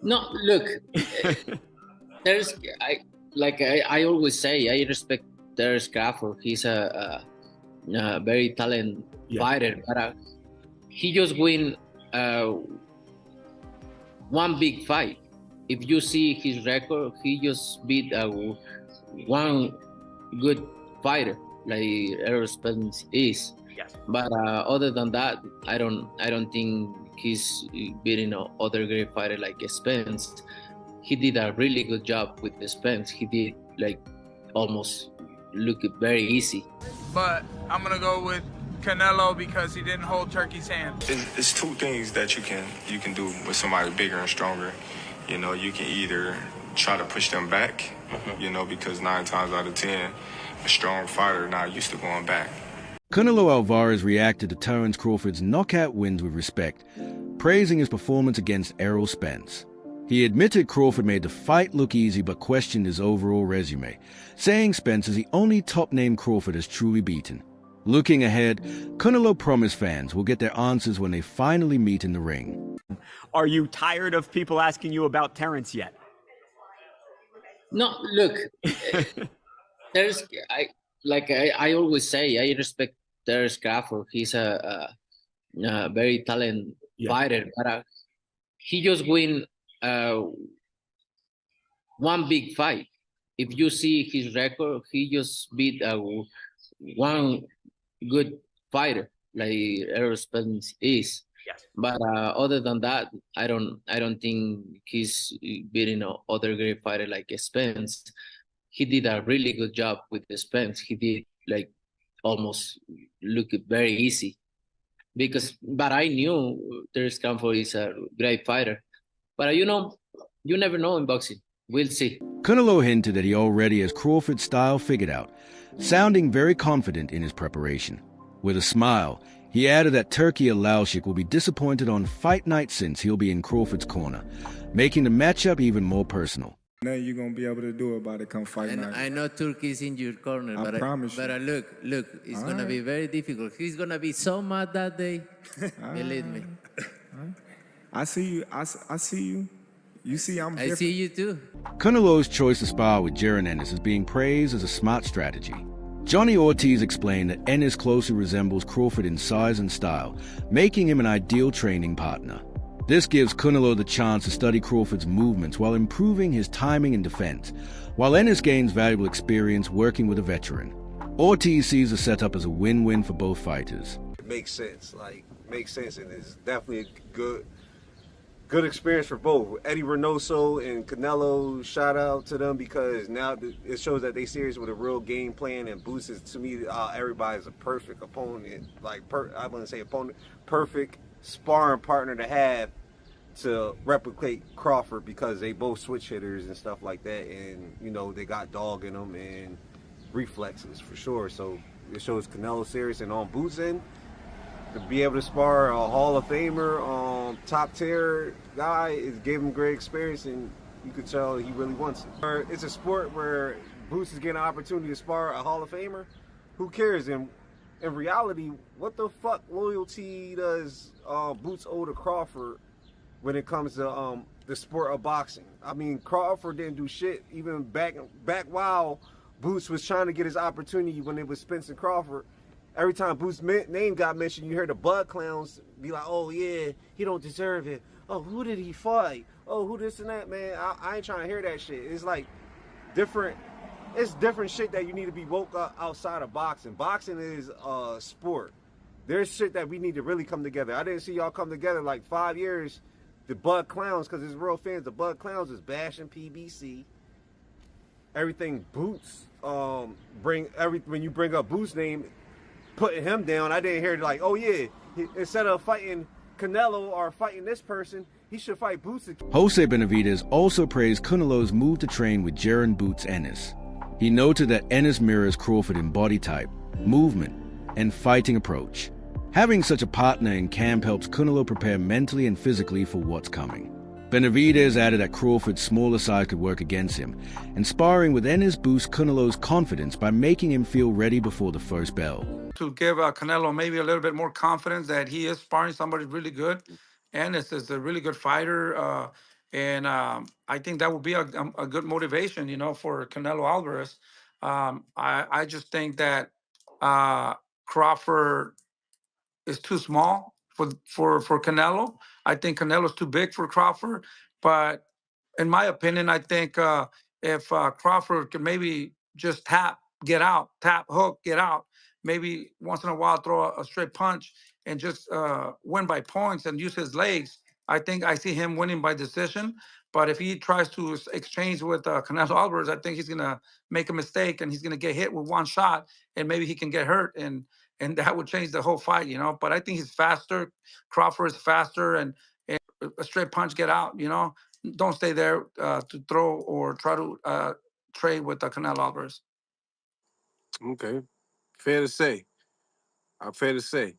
No, look, there's I always say I respect Terence Crawford. He's a very talented Yeah. fighter, but he just win uh, one big fight. If you see his record, he just beat one good fighter like Errol Spence is. Yes. But other than that, I don't think he's beating other great fighter like Spence. He did a really good job with the Spence. He did like almost look very easy. But I'm gonna go with Canelo because he didn't hold Turkey's hand. It's two things that you can do with somebody bigger and stronger. You know, you can either try to push them back, you know, because 9 times out of 10, a strong fighter not used to going back. Canelo Alvarez reacted to Terence Crawford's knockout wins with respect, praising his performance against Errol Spence. He admitted Crawford made the fight look easy but questioned his overall resume, saying Spence is the only top-name Crawford has truly beaten. Looking ahead, Canelo promised fans will get their answers when they finally meet in the ring. Are you tired of people asking you about Terence yet? No, look, there's I always say I respect Terence Crawford. He's a very talented fighter, but he just win one big fight. If you see his record, he just beat one good fighter like Errol Spence is. Yes. But other than that, I don't think he's beating other great fighter like Spence. He did a really good job with the Spence. He did like almost look very easy but I knew Terence Crawford is a great fighter. But you never know in boxing. We'll see. Canelo hinted that he already has Crawford's style figured out, sounding very confident in his preparation. With a smile, he added that Turkey Alalshik will be disappointed on fight night since he'll be in Crawford's corner, making the matchup even more personal. Nothing you're gonna be able to do about it come fight night. I know Turkey's in your corner, I promise you. But look, it's gonna be very difficult. He's gonna be so mad that day. Believe me. I see you. I see you. You see I'm different. I see you too. Canelo's choice to spar with Jaron Ennis is being praised as a smart strategy. Johnny Ortiz explained that Ennis closely resembles Crawford in size and style, making him an ideal training partner. This gives Canelo the chance to study Crawford's movements while improving his timing and defense, while Ennis gains valuable experience working with a veteran. Ortiz sees the setup as a win-win for both fighters. It makes sense, and it's definitely a good experience for both. Eddie Reynoso and Canelo, shout out to them because now it shows that they serious with a real game plan, and Boots is, to me, everybody's a perfect opponent. I wouldn't say opponent, perfect sparring partner to have to replicate Crawford because they both switch hitters and stuff like that, and they got dog in them and reflexes for sure. So it shows Canelo serious, and on Boots end, to be able to spar a Hall of Famer, top tier guy, is gave him great experience, and you could tell he really wants it. It's a sport where Boots is getting an opportunity to spar a Hall of Famer. Who cares? And in reality, what the fuck loyalty does Boots owe to Crawford when it comes to the sport of boxing? I mean, Crawford didn't do shit even back while Boots was trying to get his opportunity when it was Spence and Crawford. Every time Boots' name got mentioned, you heard the Bud Clowns be like, oh yeah, he don't deserve it. Oh, who did he fight? Oh, who this and that, man. I ain't trying to hear that shit. It's like different shit that you need to be woke up outside of boxing. Boxing is a sport. There's shit that we need to really come together. I didn't see y'all come together like 5 years. The Bud Clowns, because it's real fans, the Bud Clowns is bashing PBC. Everything Boots, when you bring up Boots' name, putting him down, I didn't hear like, oh yeah, instead of fighting Canelo or fighting this person, he should fight Boots. Jose Benavidez also praised Canelo's move to train with Jaron Boots Ennis. He noted that Ennis mirrors Crawford in body type, movement, and fighting approach. Having such a partner in camp helps Canelo prepare mentally and physically for what's coming. Benavidez added that Crawford's smaller size could work against him, and sparring with Ennis boosts Canelo's confidence by making him feel ready before the first bell. To give Canelo maybe a little bit more confidence that he is sparring somebody really good. Ennis is a really good fighter. And I think that would be a good motivation, for Canelo Alvarez. I just think that Crawford is too small for Canelo. I think Canelo's too big for Crawford. But in my opinion, I think if Crawford could maybe just get out, tap, hook, get out, maybe once in a while throw a straight punch and just win by points and use his legs, I think I see him winning by decision. But if he tries to exchange with Canelo Alvarez, I think he's gonna make a mistake and he's gonna get hit with one shot and maybe he can get hurt and that would change the whole fight, But I think he's faster. Crawford is faster and a straight punch, get out, Don't stay there to throw or try to trade with Canelo Alvarez. Okay, fair to say. Fair to say.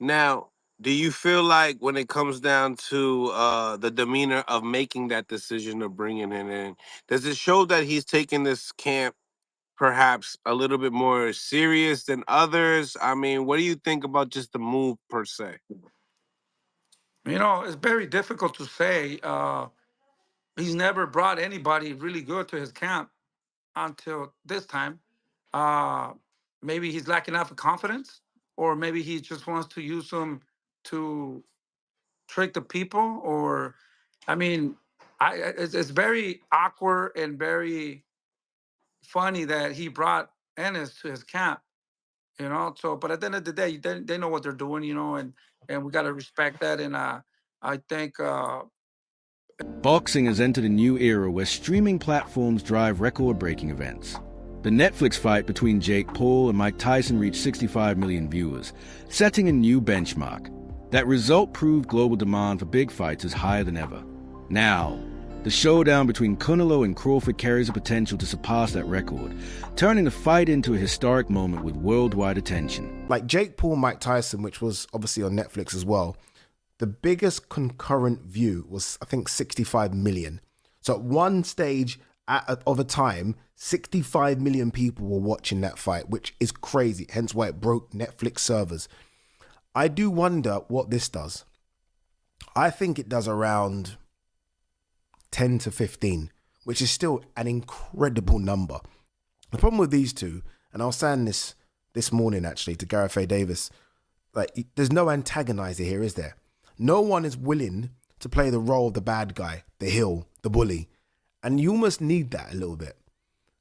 Now, do you feel like when it comes down to the demeanor of making that decision of bringing him in, does it show that he's taking this camp perhaps a little bit more serious than others? I mean, what do you think about just the move per se? It's very difficult to say. He's never brought anybody really good to his camp until this time. Uh, Maybe he's lacking enough of confidence, or maybe he just wants to use them to trick the people. Or, I mean, it's very awkward and very funny that he brought Ennis to his camp. So, but at the end of the day, they know what they're doing, and we got to respect that. And I think Boxing has entered a new era where streaming platforms drive record-breaking events. The Netflix fight between Jake Paul and Mike Tyson reached 65 million viewers, setting a new benchmark. That result proved global demand for big fights is higher than ever. Now, the showdown between Canelo and Crawford carries the potential to surpass that record, turning the fight into a historic moment with worldwide attention. Like Jake Paul, Mike Tyson, which was obviously on Netflix as well, the biggest concurrent view was, I think, 65 million. So at one stage of a time, 65 million people were watching that fight, which is crazy, hence why it broke Netflix servers. I do wonder what this does. I think it does around 10 to 15, which is still an incredible number. The problem with these two, and I was saying this morning actually to Gareth A. Davis, like, there's no antagonizer here, is there? No one is willing to play the role of the bad guy, the heel, the bully. And you almost need that a little bit.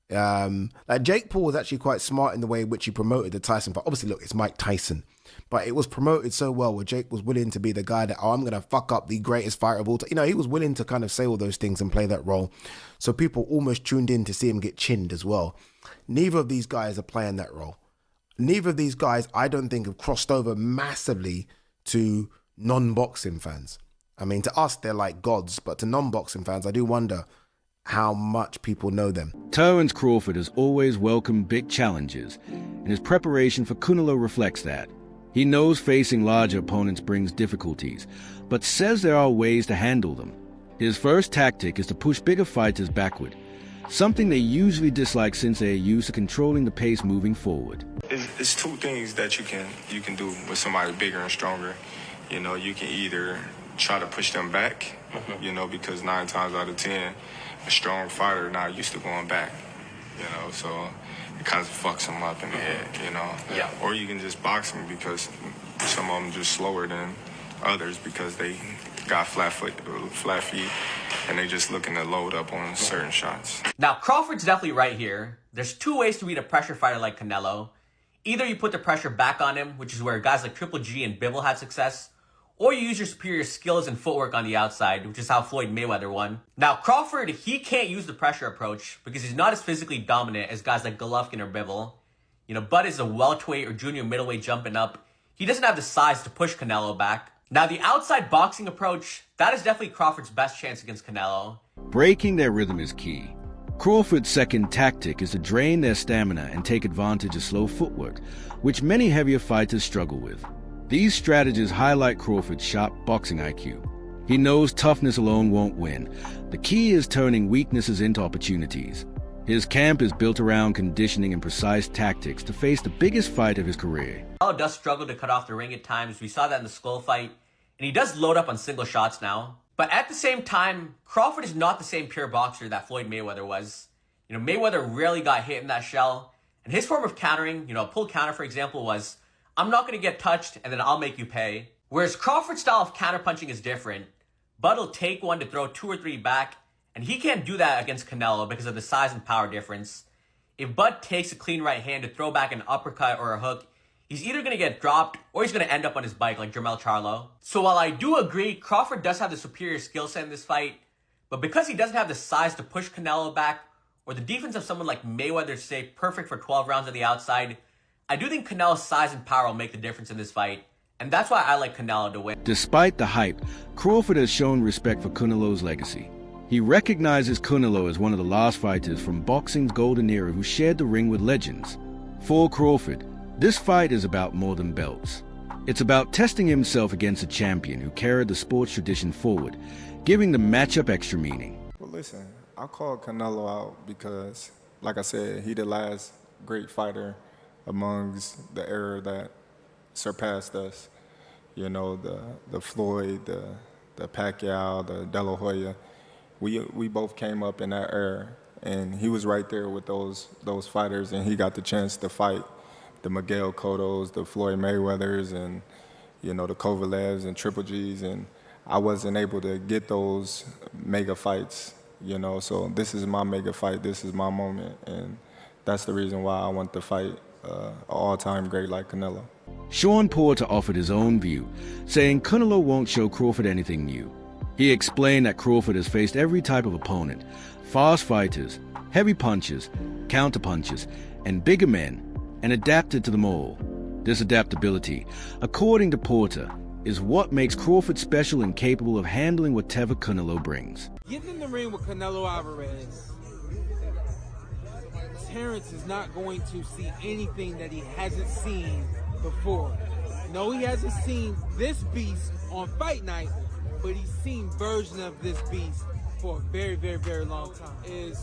Like Jake Paul was actually quite smart in the way in which he promoted the Tyson fight. Obviously, look, it's Mike Tyson. But it was promoted so well where Jake was willing to be the guy that, I'm going to fuck up the greatest fighter of all time. He was willing to kind of say all those things and play that role. So people almost tuned in to see him get chinned as well. Neither of these guys are playing that role. Neither of these guys, I don't think, have crossed over massively to non-boxing fans. I mean, to us, they're like gods, but to non-boxing fans, I do wonder how much people know them. Terence Crawford has always welcomed big challenges, and his preparation for Canelo reflects that. He knows facing larger opponents brings difficulties, but says there are ways to handle them. His first tactic is to push bigger fighters backward, something they usually dislike since they are used to controlling the pace moving forward. It's two things that you can do with somebody bigger and stronger. You can either try to push them back, because 9 times out of 10, a strong fighter not used to going back, so it kind of fucks them up in the head, Yeah. Or you can just box them because some of them just slower than others because they got flat feet, and they just looking to load up on certain shots. Now, Crawford's definitely right here. There's 2 ways to beat a pressure fighter like Canelo. Either you put the pressure back on him, which is where guys like Triple G and Bivol had success, or you use your superior skills and footwork on the outside, which is how Floyd Mayweather won. Now, Crawford, he can't use the pressure approach because he's not as physically dominant as guys like Golovkin or Bivol. Bud is a welterweight or junior middleweight jumping up. He doesn't have the size to push Canelo back. Now, the outside boxing approach, that is definitely Crawford's best chance against Canelo. Breaking their rhythm is key. Crawford's second tactic is to drain their stamina and take advantage of slow footwork, which many heavier fighters struggle with. These strategies highlight Crawford's sharp boxing IQ. He knows toughness alone won't win. The key is turning weaknesses into opportunities. His camp is built around conditioning and precise tactics to face the biggest fight of his career. Canelo does struggle to cut off the ring at times. We saw that in the Skull fight. And he does load up on single shots now. But at the same time, Crawford is not the same pure boxer that Floyd Mayweather was. You know, Mayweather rarely got hit in that shell. And his form of countering, a pull counter, for example, was, I'm not going to get touched and then I'll make you pay. Whereas Crawford's style of counterpunching is different. Bud will take one to throw 2 or 3 back, and he can't do that against Canelo because of the size and power difference. If Bud takes a clean right hand to throw back an uppercut or a hook, he's either going to get dropped or he's going to end up on his bike like Jermell Charlo. So while I do agree Crawford does have the superior skill set in this fight, but because he doesn't have the size to push Canelo back, or the defense of someone like Mayweather to stay perfect for 12 rounds on the outside, I do think Canelo's size and power will make the difference in this fight. And that's why I like Canelo to win. Despite the hype, Crawford has shown respect for Canelo's legacy. He recognizes Canelo as one of the last fighters from boxing's golden era who shared the ring with legends. For Crawford, this fight is about more than belts. It's about testing himself against a champion who carried the sports tradition forward, giving the matchup extra meaning. Well, listen, I called Canelo out because, like I said, he the last great fighter amongst the era that surpassed us. You know, the Floyd, the Pacquiao, the De La Hoya. We both came up in that era, and he was right there with those fighters, and he got the chance to fight the Miguel Cottos, the Floyd Mayweathers, and the Kovalevs and Triple Gs, and I wasn't able to get those mega fights. So this is my mega fight. This is my moment, and that's the reason why I want to fight an all-time great like Canelo. Sean Porter offered his own view, saying Canelo won't show Crawford anything new. He explained that Crawford has faced every type of opponent: fast fighters, heavy punchers, counter punchers, and bigger men, and adapted to them all. This adaptability, according to Porter, is what makes Crawford special and capable of handling whatever Canelo brings. Getting in the ring with Canelo Alvarez, Terence is not going to see anything that he hasn't seen before. No, he hasn't seen this beast on fight night, but he's seen versions of this beast for a very, very, very long time.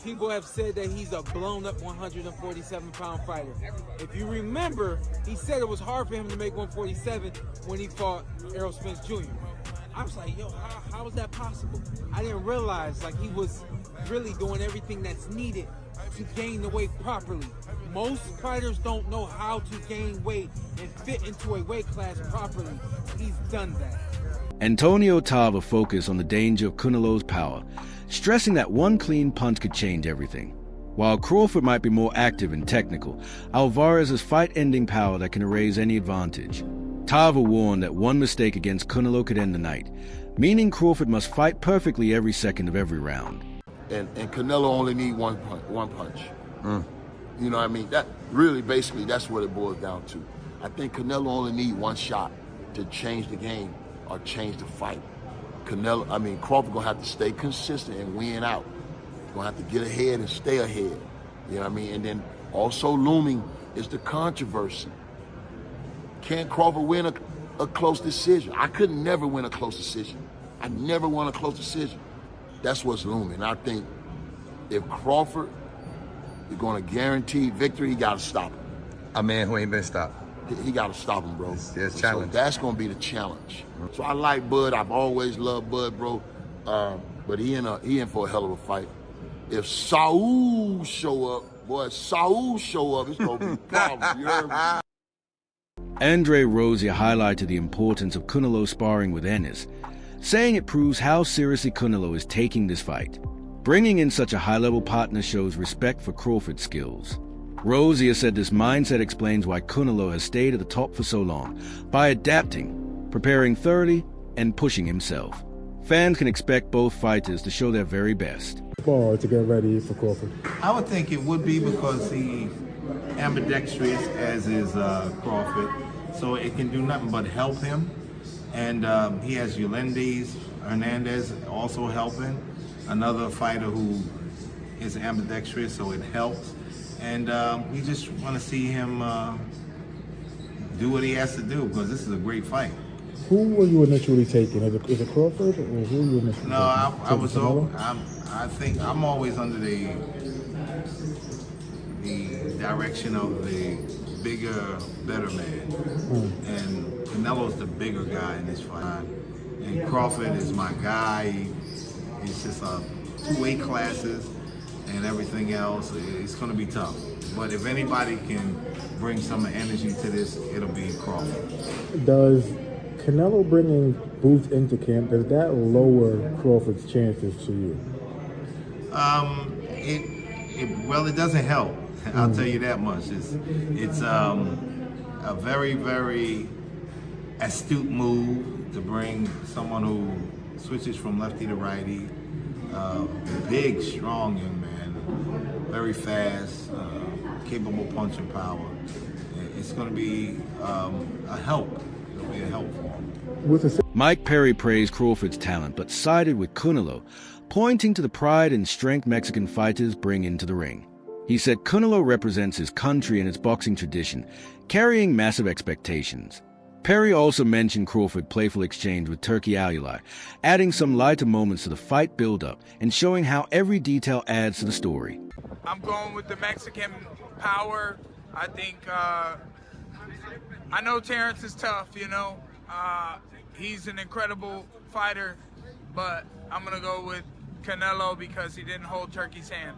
People have said that he's a blown-up 147-pound fighter. If you remember, he said it was hard for him to make 147 when he fought Errol Spence Jr. I was like, yo, how is that possible? I didn't realize he was really doing everything that's needed to gain the weight properly. Most fighters don't know how to gain weight and fit into a weight class properly. He's done that. Antonio Tarver focused on the danger of Canelo's power, stressing that one clean punch could change everything. While Crawford might be more active and technical, Alvarez has fight-ending power that can erase any advantage. Tarver warned that one mistake against Canelo could end the night, meaning Crawford must fight perfectly every second of every round. And Canelo only need one punch. You know what I mean? That really, basically, that's what it boils down to. I think Canelo only need one shot to change the game or change the fight. Crawford gonna have to stay consistent and win out. He's gonna have to get ahead and stay ahead. You know what I mean? And then also looming is the controversy. Can Crawford win a close decision? I could never win a close decision. I never won a close decision. That's what's looming. I think if Crawford is going to guarantee victory, he got to stop him. A man who ain't been stopped. He got to stop him, bro. It's challenge. So that's going to be the challenge. So I like Bud. I've always loved Bud, bro. But he in for a hell of a fight. If Saul show up, it's going to be problems. You heard me? Andre Rozier highlighted the importance of Canelo sparring with Ennis, saying it proves how seriously Canelo is taking this fight. Bringing in such a high-level partner shows respect for Crawford's skills. Rozier said this mindset explains why Canelo has stayed at the top for so long, by adapting, preparing thoroughly, and pushing himself. Fans can expect both fighters to show their very best. To get ready for Crawford. I would think it would be because he's ambidextrous, as is Crawford, so it can do nothing but help him. And he has Yolanda Hernandez also helping, another fighter who is ambidextrous, so it helps. And we just want to see him do what he has to do, because this is a great fight. Who were you initially taking? Is it Crawford, or who were you initially taking? No, I think I'm always under the direction of the bigger, better man. And Canelo's the bigger guy in this fight. And Crawford is my guy. It's just 2 weight classes and everything else. It's going to be tough. But if anybody can bring some energy to this, it'll be Crawford. Does Canelo bringing Boots into camp, does that lower Crawford's chances to you? It doesn't help. I'll tell you that much. It's a very, very astute move to bring someone who switches from lefty to righty. Big, strong young man, very fast, capable punching power. It's going to be a help. It'll be a help for him. Mike Perry praised Crawford's talent, but sided with Canelo, pointing to the pride and strength Mexican fighters bring into the ring. He said Canelo represents his country and its boxing tradition, carrying massive expectations. Perry also mentioned Crawford's playful exchange with Turki Aluli, adding some lighter moments to the fight build-up and showing how every detail adds to the story. I'm going with the Mexican power. I think, I know Terence is tough, you know. He's an incredible fighter, but I'm going to go with Canelo because he didn't hold Turki's hand.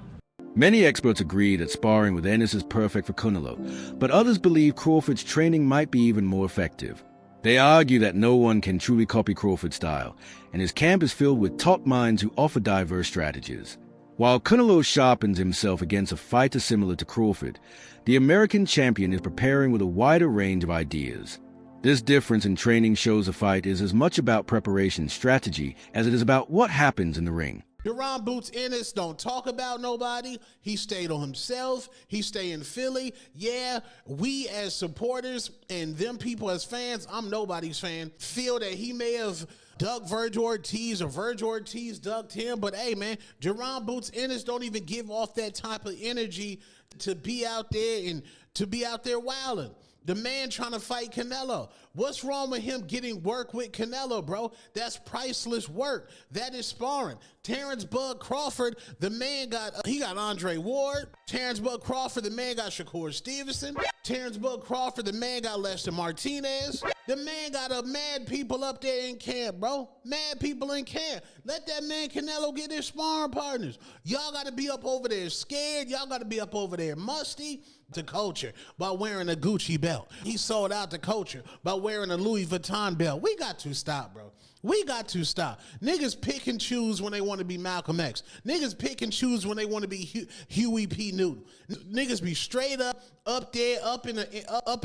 Many experts agree that sparring with Ennis is perfect for Canelo, but others believe Crawford's training might be even more effective. They argue that no one can truly copy Crawford's style, and his camp is filled with top minds who offer diverse strategies. While Canelo sharpens himself against a fighter similar to Crawford, the American champion is preparing with a wider range of ideas. This difference in training shows a fight is as much about preparation strategy as it is about what happens in the ring. Jaron Boots Ennis don't talk about nobody. He stayed on himself. He stay in Philly. Yeah, we as supporters and them people as fans, I'm nobody's fan, feel that he may have dug Virgil Ortiz or Virgil Ortiz dug him. But hey, man, Jaron Boots Ennis don't even give off that type of energy to be out there and to be out there wilding. The man trying to fight Canelo. What's wrong with him getting work with Canelo, bro? That's priceless work. That is sparring. Terence Bud Crawford, the man got Andre Ward. Terence Bud Crawford, the man got Shakur Stevenson. Terence Bud Crawford, the man got Lester Martinez. The man got mad people up there in camp, bro. Mad people in camp. Let that man Canelo get his sparring partners. Y'all got to be up over there scared. Y'all got to be up over there musty. To culture by wearing a Gucci belt. He sold out to culture by wearing a Louis Vuitton belt. We got to stop, bro. We got to stop. Niggas pick and choose when they want to be Malcolm X. Niggas pick and choose when they want to be Huey P. Newton. Niggas be straight up there, up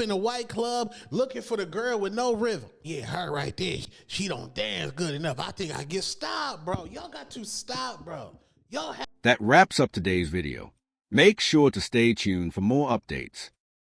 in a white club, looking for the girl with no rhythm. Yeah, her right there. She don't dance good enough. I think I get stopped, bro. Y'all got to stop, bro. That wraps up today's video. Make sure to stay tuned for more updates.